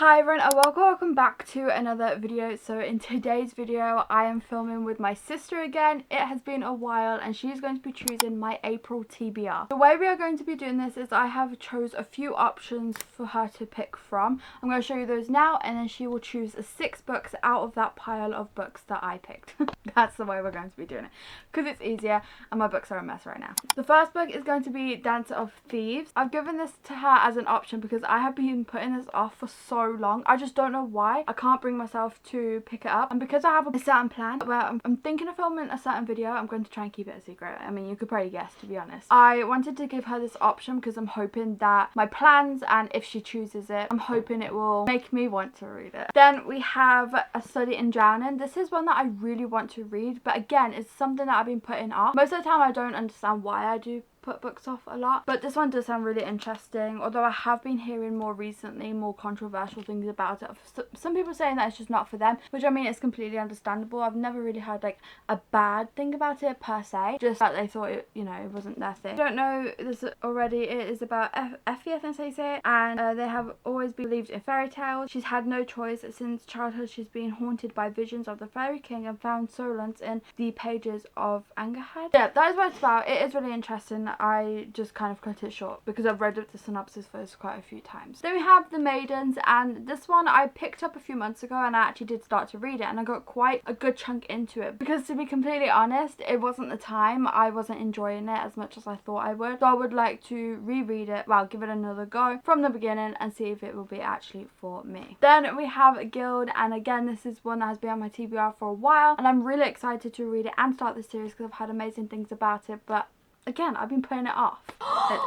Hi everyone and welcome back to another video. So in today's video I am filming with my sister again. It has been a while and she's going to be choosing my April TBR. The way we are going to be doing this is I have chose a few options for her to pick from. I'm going to show you those now and then she will choose 6 books out of that pile of books that I picked. That's the way we're going to be doing it because it's easier and my books are a mess right now. The first book is going to be Dancer of Thieves. I've given this to her as an option because I have been putting this off for so long. I just don't know why. I can't bring myself to pick it up, and because I have a certain plan where I'm thinking of filming a certain video, I'm going to try and keep it a secret. I mean, you could probably guess, to be honest. I wanted to give her this option because I'm hoping that my plans, and if she chooses it, I'm hoping it will make me want to read it. Then we have A Study in Drowning. This is one that I really want to read, but again, it's something that I've been putting off. Most of the time I don't understand why I do put books off a lot, but this one does sound really interesting, although I have been hearing more recently more controversial things about it. Some people saying that it's just not for them, which I mean is completely understandable. I've never really heard like a bad thing about it per se, just that they thought it, you know, it wasn't their thing. I don't know this already. It is about Effie, I think they say it, and they have always believed in fairy tales. She's had no choice since childhood. She's been haunted by visions of the fairy king and found solace in the pages of Angerhead. Yeah, that is what it's about. It is really interesting. I just kind of cut it short because I've read the synopsis for this quite a few times. Then we have The Maidens, and this one I picked up a few months ago and I actually did start to read it and I got quite a good chunk into it because, to be completely honest, it wasn't the time. I wasn't enjoying it as much as I thought I would, so I would like to reread it, well, give it another go from the beginning and see if it will be actually for me. Then we have Guild, and again this is one that has been on my TBR for a while and I'm really excited to read it and start the series because I've had amazing things about it, but again, I've been putting it off.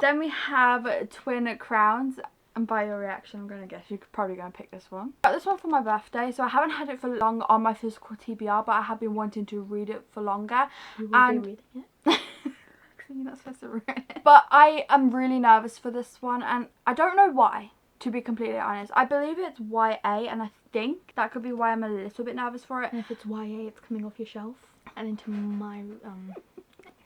Then we have Twin Crowns, and by your reaction I'm going to guess you're probably going to pick this one. I got this one for my birthday, so I haven't had it for long on my physical TBR, but I have been wanting to read it for longer. You will be reading it? You're not supposed to read it. But I am really nervous for this one and I don't know why, to be completely honest. I believe it's YA and I think that could be why I'm a little bit nervous for it. And if it's YA, it's coming off your shelf and into my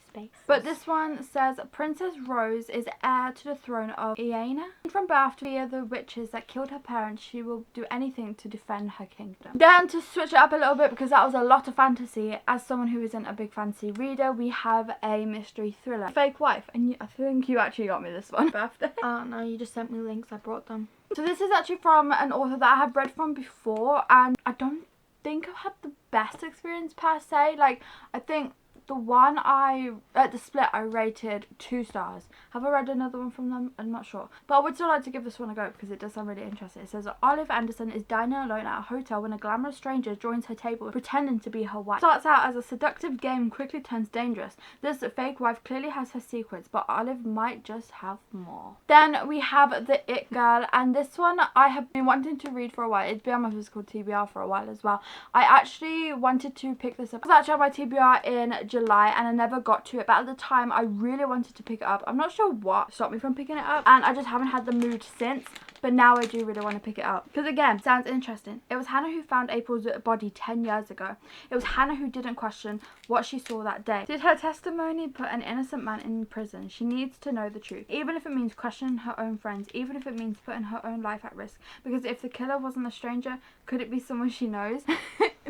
space. But this one says Princess Rose is heir to the throne of Iana. From birth to fear the witches that killed her parents, she will do anything to defend her kingdom. Then to switch it up a little bit because that was a lot of fantasy, as someone who isn't a big fantasy reader, we have a mystery thriller, Fake Wife, and I think you actually got me this one. Birthday. No, you just sent me links, I brought them. So this is actually from an author that I have read from before and I don't think I've had the best experience per se. Like, I think the one at the split I rated 2 stars. Have I read another one from them? I'm not sure, but I would still like to give this one a go because it does sound really interesting. It says Olive Anderson is dining alone at a hotel when a glamorous stranger joins her table pretending to be her wife. Starts out as a seductive game, quickly turns dangerous. This fake wife clearly has her secrets, but Olive might just have more. Then we have The It Girl, and this one I have been wanting to read for a while. It's been on my physical TBR for a while as well. I actually wanted to pick this up. It was actually on my TBR in July and I never got to it, but at the time I really wanted to pick it up. I'm not sure what stopped me from picking it up and I just haven't had the mood since, but now I do really want to pick it up because again, sounds interesting. It was Hannah who found April's body 10 years ago. It was Hannah who didn't question what she saw that day. Did her testimony put an innocent man in prison? She needs to know the truth, even if it means questioning her own friends, even if it means putting her own life at risk, because if the killer wasn't a stranger, could it be someone she knows?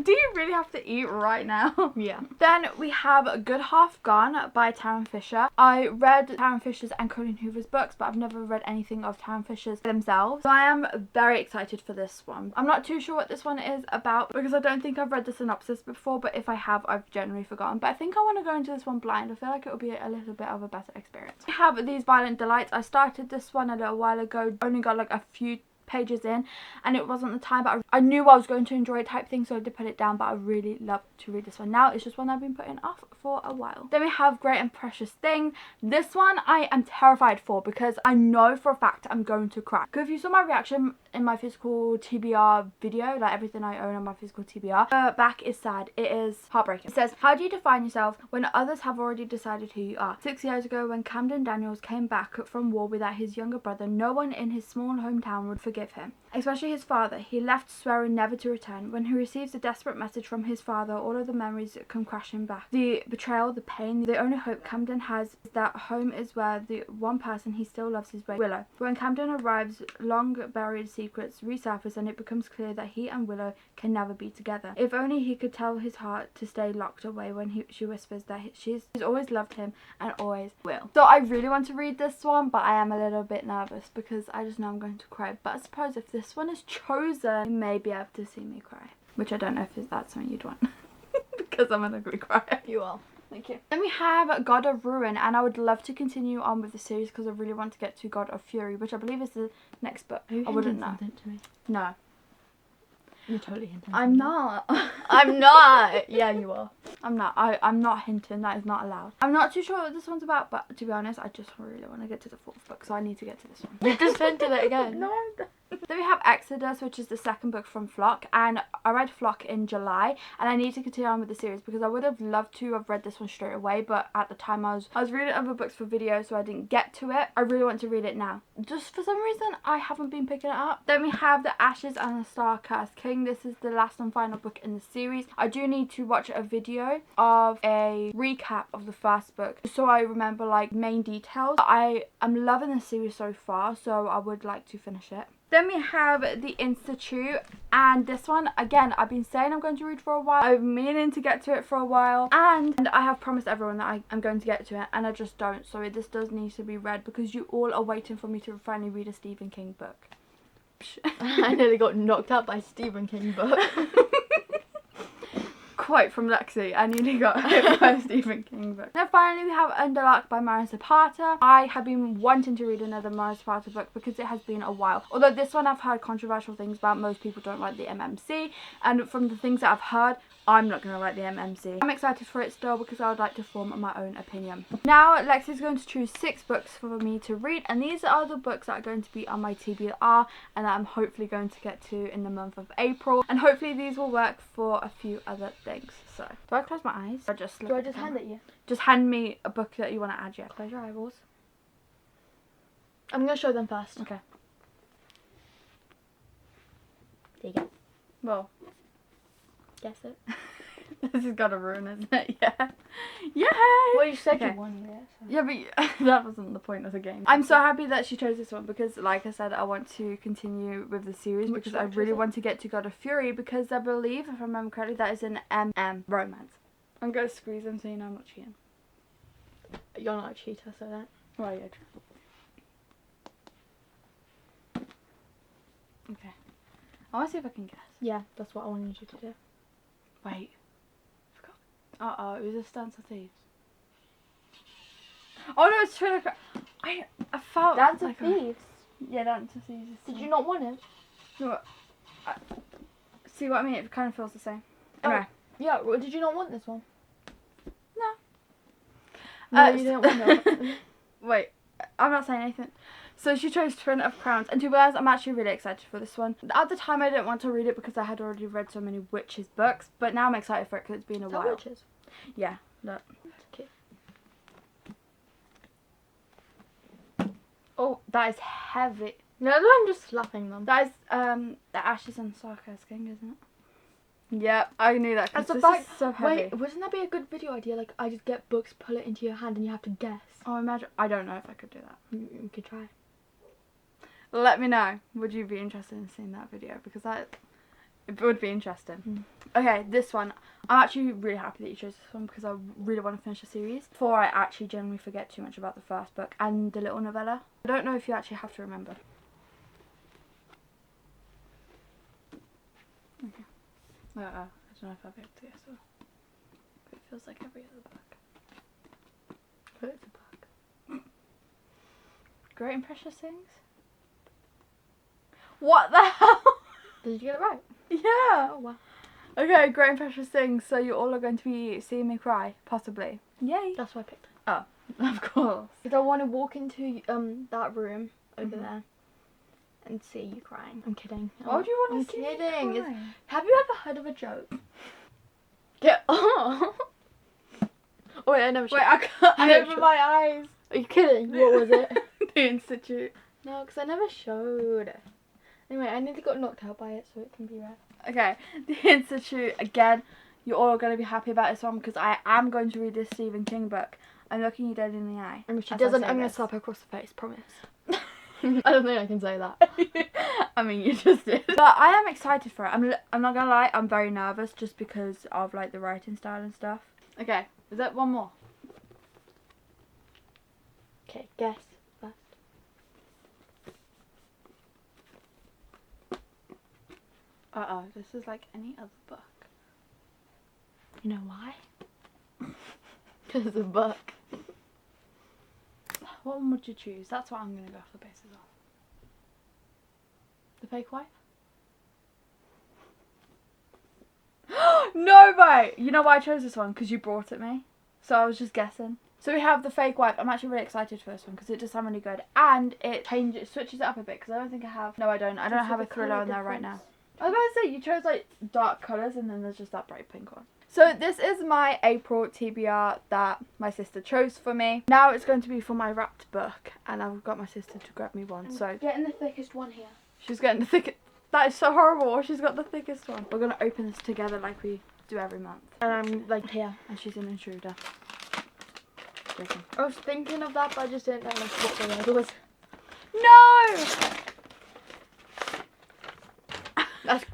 Do you really have to eat right now? Yeah. Then we have Good Half Gone by Taryn Fisher. I read Taryn Fisher's and Colleen Hoover's books, but I've never read anything of Taryn Fisher's themselves. So I am very excited for this one. I'm not too sure what this one is about because I don't think I've read the synopsis before, but if I have, I've generally forgotten. But I think I want to go into this one blind. I feel like it will be a little bit of a better experience. We have These Violent Delights. I started this one a little while ago, only got like a few pages in and it wasn't the time, but I knew I was going to enjoy it type thing, so I did put it down, but I really love to read this one now. It's just one I've been putting off for a while. Then we have Great and Precious Thing. This one I am terrified for because I know for a fact I'm going to cry. Because if you saw my reaction in my physical TBR video, like everything I own on my physical TBR, the back is sad. It is heartbreaking. It says, how do you define yourself when others have already decided who you are? 6 years ago when Camden Daniels came back from war without his younger brother, no one in his small hometown would forget forgive him, especially his father. He left swearing never to return. When he receives a desperate message from his father, all of the memories come crashing back. The betrayal, the pain, the only hope Camden has is that home is where the one person he still loves is Willow. But when Camden arrives, long buried secrets resurface and it becomes clear that he and Willow can never be together. If only he could tell his heart to stay locked away when she whispers that she's always loved him and always will. So I really want to read this one, but I am a little bit nervous because I just know I'm going to cry. But I suppose if this one is chosen, you may be able to see me cry, which I don't know if that's something you'd want because I'm an ugly crier. You are. Thank you. Then we have God of Ruin, and I would love to continue on with the series because I really want to get to God of Fury, which I believe is the next book. I wouldn't know. To me? No. You're totally hinting. I'm not. I'm not. Yeah, you are. I'm not. I'm not hinting. That is not allowed. I'm not too sure what this one's about, but to be honest, I just really want to get to the 4th book, so I need to get to this one. You just hinted it again. No. Then we have Exodus, which is the 2nd book from Flock, and I read Flock in July, and I need to continue on with the series because I would have loved to have read this one straight away, but at the time I was reading other books for video, so I didn't get to it. I really want to read it now. Just for some reason, I haven't been picking it up. Then we have The Ashes and the Star-Cursed King. This is the last and final book in the series. I do need to watch a video of a recap of the 1st book, so I remember like main details. I am loving the series so far, so I would like to finish it. Then we have The Institute, and this one, again, I've been saying I'm going to read for a while. I've been meaning to get to it for a while, and I have promised everyone that I'm going to get to it, and I just don't. So this does need to be read because you all are waiting for me to finally read a Stephen King book. I nearly got knocked out by a Stephen King book. Quote from Lexi, I nearly got hit by a Stephen King book. Then finally we have Underlark by Mara Zapata. I have been wanting to read another Mara Zapata book because it has been a while. Although this one I've heard controversial things about. Most people don't like the MMC, and from the things that I've heard, I'm not going to like the MMC. I'm excited for it still because I would like to form my own opinion. Now Lexi's going to choose 6 books for me to read, and these are the books that are going to be on my TBR and that I'm hopefully going to get to in the month of April, and hopefully these will work for a few other things. So do I close my eyes or just look? Do I just hand it you? Just hand me a book that you want to add. Yeah, close your eyeballs. I'm gonna show them first. Okay. There you go. Well, guess it. this has got to ruin, isn't it? Yeah. Yay! Well, you said Okay. you wanted it. So. Yeah, but that wasn't the point of the game. I'm so happy that she chose this one because, like I said, I want to continue with the series because I really want to get to God of Fury because I believe, if I remember correctly, that is an MM romance. I'm going to squeeze them so you know I'm not cheating. You're not a cheater, so that. Well, yeah, true. Okay. I want to see if I can guess. Yeah, that's what I wanted you to do. Wait. Uh-oh, it was a Stance of Thieves. Oh no, it's Thriller. I felt Dance like of Thieves. Yeah, Dance of Thieves. Did you not want it? No, see what I mean? It kind of feels the same. Anyway. Yeah, well, did you not want this one? No. No, you didn't want it. Wait, I'm not saying anything. So she chose Twin of Crowns, and to be honest, I'm actually really excited for this one. At the time, I didn't want to read it because I had already read so many witches books, but now I'm excited for it because it's been a while. Witches? Yeah, look. Okay. Oh, that is heavy. No, I'm just slapping them. That is the Ashes and Star-Cursed King, isn't it? Yep, I knew that. That's This a is so heavy. Wait, wouldn't that be a good video idea? Like, I just get books, pull it into your hand, and you have to guess. Oh, imagine. I don't know if I could do that. You could try. Let me know. Would you be interested in seeing that video? Because it would be interesting. Okay, this one. I'm actually really happy that you chose this one because I really want to finish the series before I actually generally forget too much about the 1st book and the little novella. I don't know if you actually have to remember. Okay. I don't know if I'll be able to guess it. It feels like every other book. But it's a book. Great and Precious Things? What the hell? Did you get it right? Yeah. Oh, wow. Okay, Great and Precious Things. So you all are going to be seeing me cry, possibly. Yay. That's why I picked it. Oh, of course. Because I want to walk into that room over there and see you crying. I'm kidding. Why would you want I'm to see kidding. me cry? Have you ever heard of a joke? Get on. Oh wait, I never. Wait, I can't. I Over my eyes. Are you kidding? What was it? The Institute. No, because I never showed. Anyway, I nearly got knocked out by it, so it can be read. Okay, The Institute, again, you're all going to be happy about this one because I am going to read this Stephen King book. I'm looking you dead in the eye. And if she as I doesn't, say I'm going to this. slap her across the face, promise. I don't think I can say that. I mean, you just did. But I am excited for it. I'm not going to lie, I'm very nervous just because of like the writing style and stuff. Okay, is that one more? Okay, guess first. Uh-oh, this is like any other book. You know why? Because it's a book. What one would you choose? That's what I'm going to go off the basis of. The Fake Wife? No way! You know why I chose this one? Because you brought it me. So I was just guessing. So we have The Fake Wife. I'm actually really excited for this one because it does sound really good. And it switches it up a bit because I don't think I have... No, I don't. I don't have a thriller on there right now. I was about to say, you chose like dark colours and then there's just that bright pink one. So this is my April TBR that my sister chose for me. Now it's going to be for my wrapped book and I've got my sister to grab me one. So getting the thickest one here. she's getting the thickest. That is so horrible. She's got the thickest one. We're going to open this together like we do every month. And I'm like here. And she's an intruder. Joking. I was thinking of that, but I just didn't know like what the word was. No! That's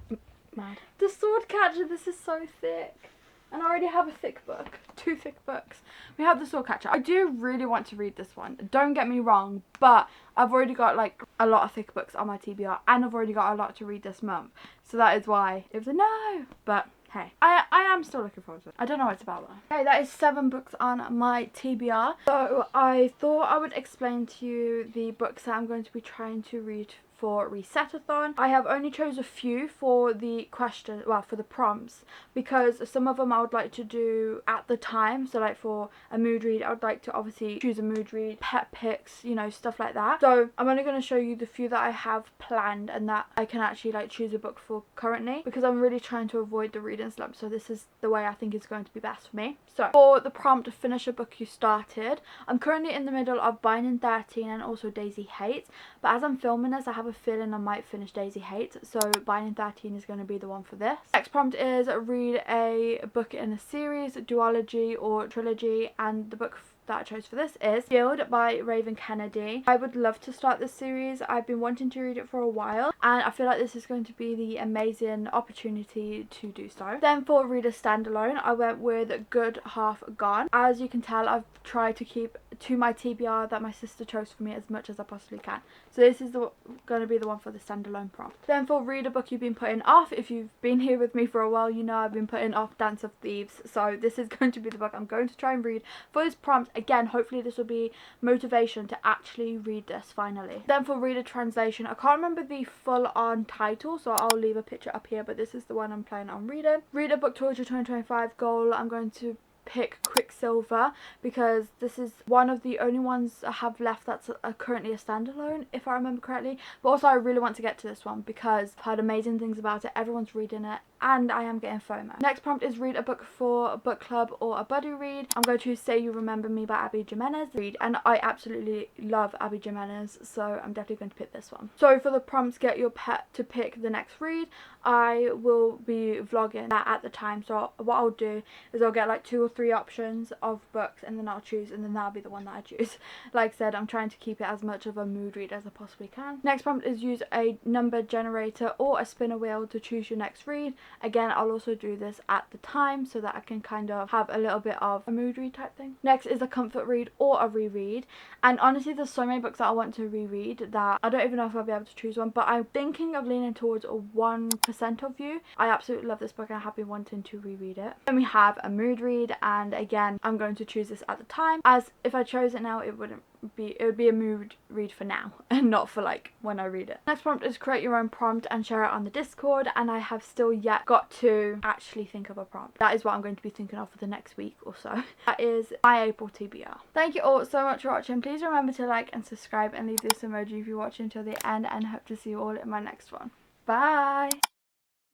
mad. The Sword Catcher, this is so thick. And I already have a thick book. 2 thick books. We have the Sword Catcher. I do really want to read this one. Don't get me wrong, but I've already got like a lot of thick books on my TBR and I've already got a lot to read this month. So that is why it was a no. But hey, I am still looking forward to it. I don't know what it's about though. Okay, that is 7 books on my TBR. So I thought I would explain to you the books that I'm going to be trying to read for Reset-athon. I have only chose a few for the question, well, for the prompts, because some of them I would like to do at the time. So like for a mood read, I would like to obviously choose a mood read, pet picks, you know, stuff like that. So I'm only going to show you the few that I have planned and that I can actually like choose a book for currently, because I'm really trying to avoid the reading slump. So this is the way I think is going to be best for me. So for the prompt, finish a book you started. I'm currently in the middle of Binding 13 and also Daisy Hates, but as I'm filming this, I have a feeling I might finish Daisy Hates, so Binding 13 is going to be the one for this. Next prompt is read a book in a series, duology or trilogy, and the book that I chose for this is Guild by Raven Kennedy. I would love to start this series. I've been wanting to read it for a while and I feel like this is going to be the amazing opportunity to do so. Then for read a standalone, I went with Good Half Gone. As you can tell, I've tried to keep to my TBR that my sister chose for me as much as I possibly can. So this is going to be the one for the standalone prompt. Then for read a book you've been putting off. If you've been here with me for a while, you know I've been putting off Dance of Thieves. So this is going to be the book I'm going to try and read for this prompt. Again, hopefully this will be motivation to actually read this finally. Then for read a translation, I can't remember the full on title, so I'll leave a picture up here, but this is the one I'm planning on reading. Read a book towards your 2025 goal. I'm going to pick Quicksilver because this is one of the only ones I have left that's currently a standalone, if I remember correctly. But also I really want to get to this one because I've heard amazing things about it, everyone's reading it, and I am getting FOMO. Next prompt is read a book for a book club or a buddy read. I'm going to Say You Remember Me by Abby Jimenez read, and I absolutely love Abby Jimenez, so I'm definitely going to pick this one. So for the prompts, get your pet to pick the next read. I will be vlogging that at the time, so what I'll do is I'll get like 2 or 3 options of books and then I'll choose, and then that'll be the one that I choose. Like I said, I'm trying to keep it as much of a mood read as I possibly can. Next prompt is use a number generator or a spinner wheel to choose your next read. Again, I'll also do this at the time so that I can kind of have a little bit of a mood read type thing. Next is a comfort read or a reread, and honestly there's so many books that I want to reread that I don't even know if I'll be able to choose one, but I'm thinking of leaning towards a 1% of You. I absolutely love this book and I have been wanting to reread it. Then we have a mood read, and again I'm going to choose this at the time, as if I chose it now it would be a mood read for now and not for like when I read it. Next prompt is create your own prompt and share it on the Discord, and I have still yet got to actually think of a prompt. That is what I'm going to be thinking of for the next week or so. That is my April TBR. Thank you all so much for watching. Please remember to like and subscribe and leave this emoji if you're watching until the end, and hope to see you all in my next one. Bye.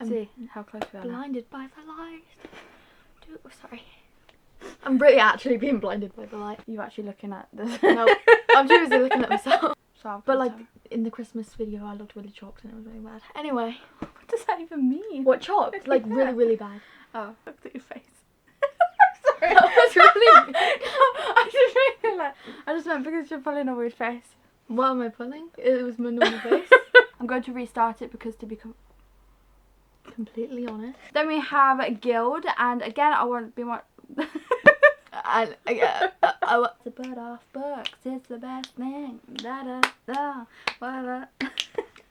See how close we are now. Blinded by the light. Sorry. I'm really actually being blinded by the light. You actually looking at this? No, I'm too busy looking at myself. So But like in the Christmas video, I looked really shocked and it was really bad. Anyway, what does that even mean? what shocked? Like really, really bad. Oh, look at your face. Sorry. That was really. I just meant because you're pulling a weird face. What am I pulling? It was my normal face. I'm going to restart it because to be Completely honest. Then we have a guild, and again I won't be more. And I want To put off books, it's the best thing. Da da da. Da.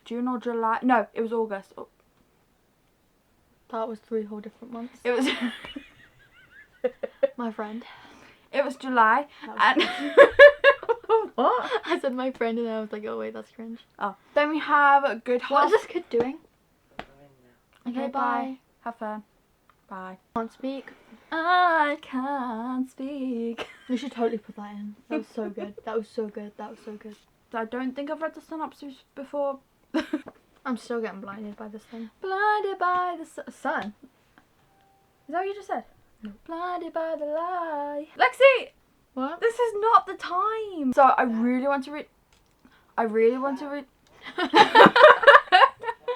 June or July? No, it was August. Oh, that was 3 whole different months. it was. My friend. It was July, That was and what? I said my friend and I was like, oh wait, that's cringe. Oh, then we have a good What half. is this kid doing? Okay, bye. Have fun. Bye. Can't speak. I can't speak. We should totally put that in. That was so good. That was so good. That was so good. I don't think I've read the synopsis before. I'm still getting blinded by this thing. Blinded by the sun. Is that what you just said? No. Blinded by the light. Lexi! What? This is not the time. So I really want to read. I really want to read.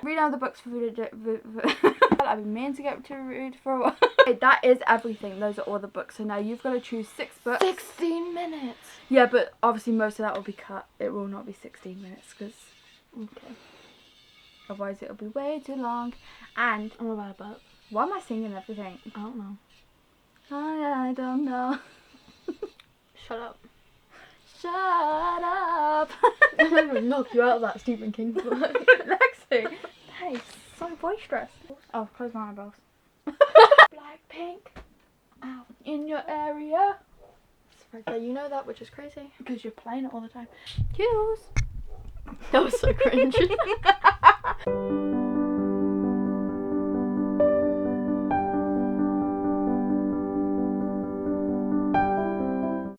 Read out the books for I've been meaning to get to read for a while. Okay, that is everything. Those are all the books. So now you've got to choose 6 books. 16 minutes. Yeah, but obviously most of that will be cut. It will not be 16 minutes because Okay. otherwise it'll be way too long. And I'm about a book. why am I singing everything? I don't know. I don't know. Shut up. Shut up. I'm gonna knock you out of that Stephen King book. Lexi. Hey, so boisterous. Oh, close my eyeballs. Blackpink. Out in your area. Yeah, you know that, which is crazy. Because you're playing it all the time. Cues. That was so cringe.